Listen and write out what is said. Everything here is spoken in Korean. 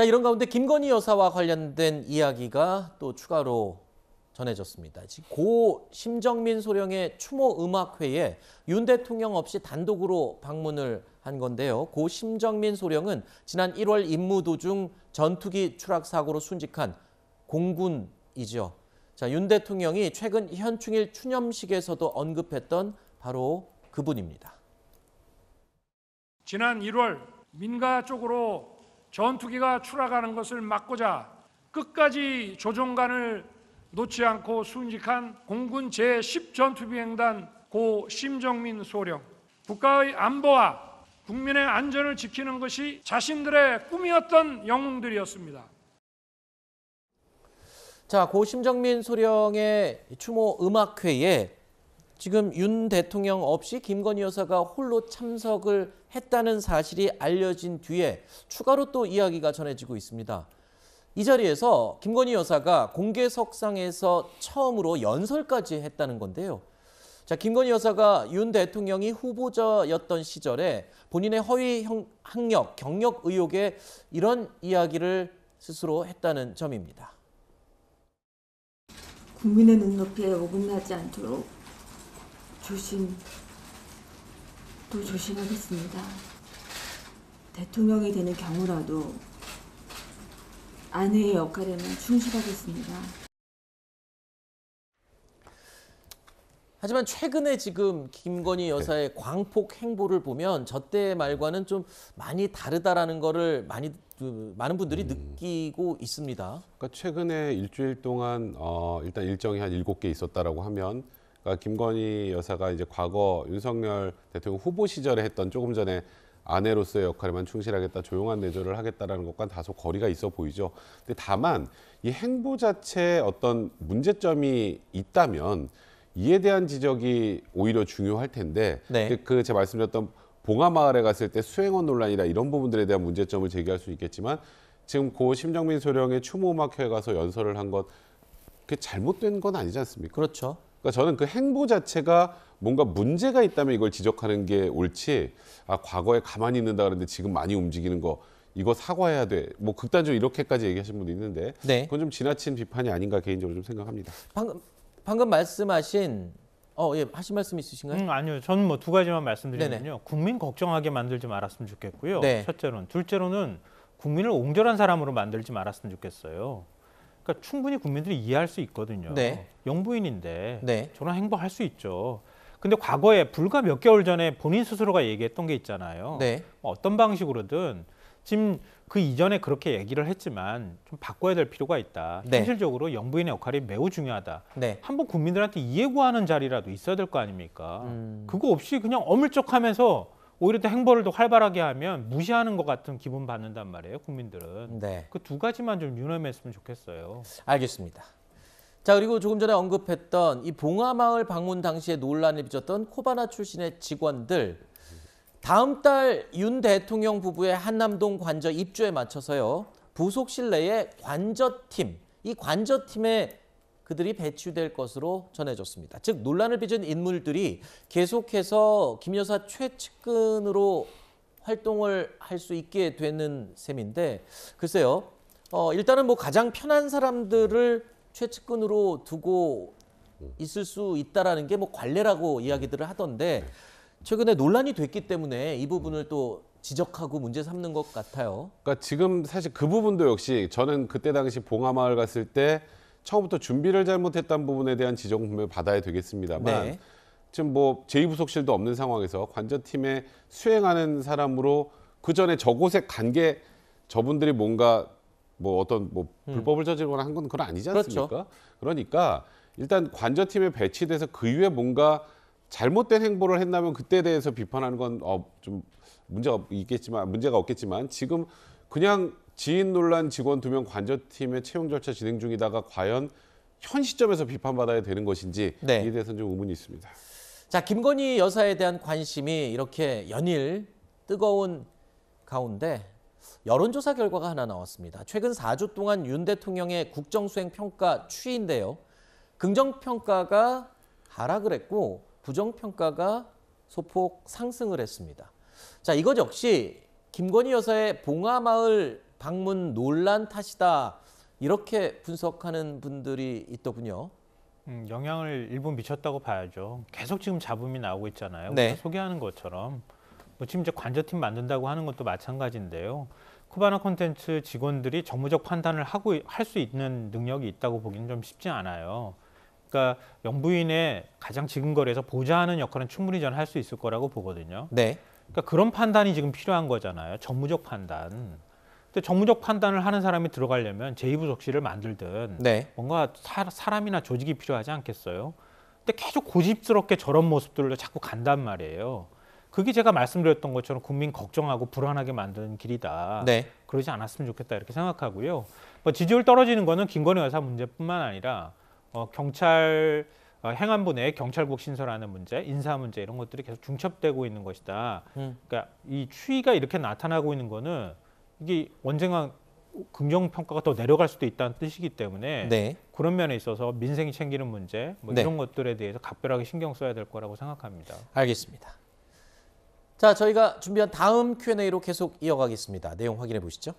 자, 이런 가운데 김건희 여사와 관련된 이야기가 또 추가로 전해졌습니다. 고 심정민 소령의 추모 음악회에 윤 대통령 없이 단독으로 방문을 한 건데요. 고 심정민 소령은 지난 1월 임무 도중 전투기 추락 사고로 순직한 공군이죠. 자, 윤 대통령이 최근 현충일 추념식에서도 언급했던 바로 그분입니다. 지난 1월 민가 쪽으로 전투기가 추락하는 것을 막고자 끝까지 조종간을 놓지 않고 순직한 공군 제10전투비행단 고 심정민 소령. 국가의 안보와 국민의 안전을 지키는 것이 자신들의 꿈이었던 영웅들이었습니다. 자, 고 심정민 소령의 추모 음악회에 지금 윤 대통령 없이 김건희 여사가 홀로 참석을 했다는 사실이 알려진 뒤에 추가로 또 이야기가 전해지고 있습니다. 이 자리에서 김건희 여사가 공개석상에서 처음으로 연설까지 했다는 건데요. 자, 김건희 여사가 윤 대통령이 후보자였던 시절에 본인의 허위 학력, 경력 의혹에 이런 이야기를 스스로 했다는 점입니다. 국민의 눈높이에 어긋나지 않도록 조심하겠습니다. 대통령이 되는 경우라도 아내의 역할에만 충실하겠습니다. 하지만 최근에 지금 김건희 여사의 광폭 행보를 보면 저때의 말과는 좀 많이 다르다라는 거를 많은 분들이 느끼고 있습니다. 그러니까 최근에 일주일 동안 일단 일정이 한 7개 있었다라고 하면, 그러니까 김건희 여사가 이제 과거 윤석열 대통령 후보 시절에 했던 조금 전에 아내로서의 역할에만 충실하겠다, 조용한 내조를 하겠다라는 것과는 다소 거리가 있어 보이죠. 근데 다만 이 행보 자체에 어떤 문제점이 있다면 이에 대한 지적이 오히려 중요할 텐데, 네. 제가 말씀드렸던 봉하마을에 갔을 때 수행원 논란이나 이런 부분들에 대한 문제점을 제기할 수 있겠지만, 지금 고 심정민 소령의 추모음악회에 가서 연설을 한 것, 그게 잘못된 건 아니지 않습니까? 그렇죠. 그러니까 저는 그 행보 자체가 뭔가 문제가 있다면 이걸 지적하는 게 옳지, 과거에 가만히 있는다 그러는데 지금 많이 움직이는 거, 이거 사과해야 돼, 뭐 극단적으로 이렇게까지 얘기하신 분도 있는데, 네. 그건 좀 지나친 비판이 아닌가 개인적으로 좀 생각합니다. 방금 말씀하신 하신 말씀 있으신가요? 아니요. 저는 뭐 두 가지만 말씀드리면요. 네네. 국민 걱정하게 만들지 말았으면 좋겠고요. 네. 첫째로는. 둘째로는 국민을 옹졸한 사람으로 만들지 말았으면 좋겠어요. 그러니까 충분히 국민들이 이해할 수 있거든요. 네. 영부인인데 네. 저런 행보할 수 있죠. 근데 과거에 불과 몇 개월 전에 본인 스스로가 얘기했던 게 있잖아요. 네. 어떤 방식으로든 지금 그 이전에 그렇게 얘기를 했지만 좀 바꿔야 될 필요가 있다. 네. 현실적으로 영부인의 역할이 매우 중요하다. 네. 한번 국민들한테 이해 구하는 자리라도 있어야 될 거 아닙니까? 그거 없이 그냥 어물쩍하면서 오히려 더 행보를 더 활발하게 하면 무시하는 것 같은 기분 받는단 말이에요, 국민들은. 네. 그 두 가지만 좀 유념했으면 좋겠어요. 알겠습니다. 자, 그리고 조금 전에 언급했던 이 봉하마을 방문 당시에 논란을 빚었던 코바나 출신의 직원들, 다음 달 윤 대통령 부부의 한남동 관저 입주에 맞춰서요, 부속실 내에 관저팀, 이 관저팀에 그들이 배치될 것으로 전해졌습니다. 즉 논란을 빚은 인물들이 계속해서 김 여사 최측근으로 활동을 할 수 있게 되는 셈인데, 글쎄요, 일단은 뭐 가장 편한 사람들을 최측근으로 두고 있을 수 있다라는 게 뭐 관례라고 이야기들을 하던데, 최근에 논란이 됐기 때문에 이 부분을 또 지적하고 문제 삼는 것 같아요. 그러니까 지금 사실 그 부분도 역시 저는 그때 당시 봉하마을 갔을 때 처음부터 준비를 잘못했다는 부분에 대한 지적은 분명히 받아야 되겠습니다만, 네. 지금 뭐 제2부속실도 없는 상황에서 관저팀에 수행하는 사람으로 그 전에 저곳에 간 게 저분들이 뭔가 뭐 어떤 뭐 불법을 저지르거나 한 건 그건 아니지 않습니까? 그렇죠. 그러니까 일단 관저팀에 배치돼서 그 이후에 뭔가 잘못된 행보를 했다면 그때에 대해서 비판하는 건 좀 문제가 없겠지만 지금 그냥 지인 논란 직원 2명 관저팀의 채용 절차 진행 중이다가 과연 현 시점에서 비판받아야 되는 것인지, 네. 이에 대해서는 좀 의문이 있습니다. 자, 김건희 여사에 대한 관심이 이렇게 연일 뜨거운 가운데 여론조사 결과가 하나 나왔습니다. 최근 4주 동안 윤 대통령의 국정수행 평가 추이인데요. 긍정평가가 하락을 했고 부정평가가 소폭 상승을 했습니다. 자, 이것 역시 김건희 여사의 봉하마을 방문 논란 탓이다. 이렇게 분석하는 분들이 있더군요. 영향을 일부 미쳤다고 봐야죠. 계속 지금 잡음이 나오고 있잖아요. 네. 우리가 소개하는 것처럼 뭐 지금 이제 관저팀 만든다고 하는 것도 마찬가지인데요. 쿠바나 콘텐츠 직원들이 정무적 판단을 하고 할 수 있는 능력이 있다고 보기는 좀 쉽지 않아요. 그러니까 영부인의 가장 지근거리에서 보좌하는 역할은 충분히 저는 할 수 있을 거라고 보거든요. 네. 그러니까 그런 판단이 지금 필요한 거잖아요. 정무적 판단. 근데 정무적 판단을 하는 사람이 들어가려면 제2부속실을 만들든 네. 뭔가 사람이나 조직이 필요하지 않겠어요? 근데 계속 고집스럽게 저런 모습들로 자꾸 간단 말이에요. 그게 제가 말씀드렸던 것처럼 국민 걱정하고 불안하게 만드는 길이다. 네. 그러지 않았으면 좋겠다 이렇게 생각하고요. 뭐 지지율 떨어지는 거는 김건희 여사 문제뿐만 아니라 경찰 행안부 내 경찰국 신설하는 문제, 인사 문제 이런 것들이 계속 중첩되고 있는 것이다. 그러니까 이 추이가 이렇게 나타나고 있는 거는 이게 언젠가 긍정 평가가 더 내려갈 수도 있다는 뜻이기 때문에 네. 그런 면에 있어서 민생이 챙기는 문제, 뭐 네. 이런 것들에 대해서 각별하게 신경 써야 될 거라고 생각합니다. 알겠습니다. 자, 저희가 준비한 다음 Q&A로 계속 이어가겠습니다. 내용 확인해 보시죠.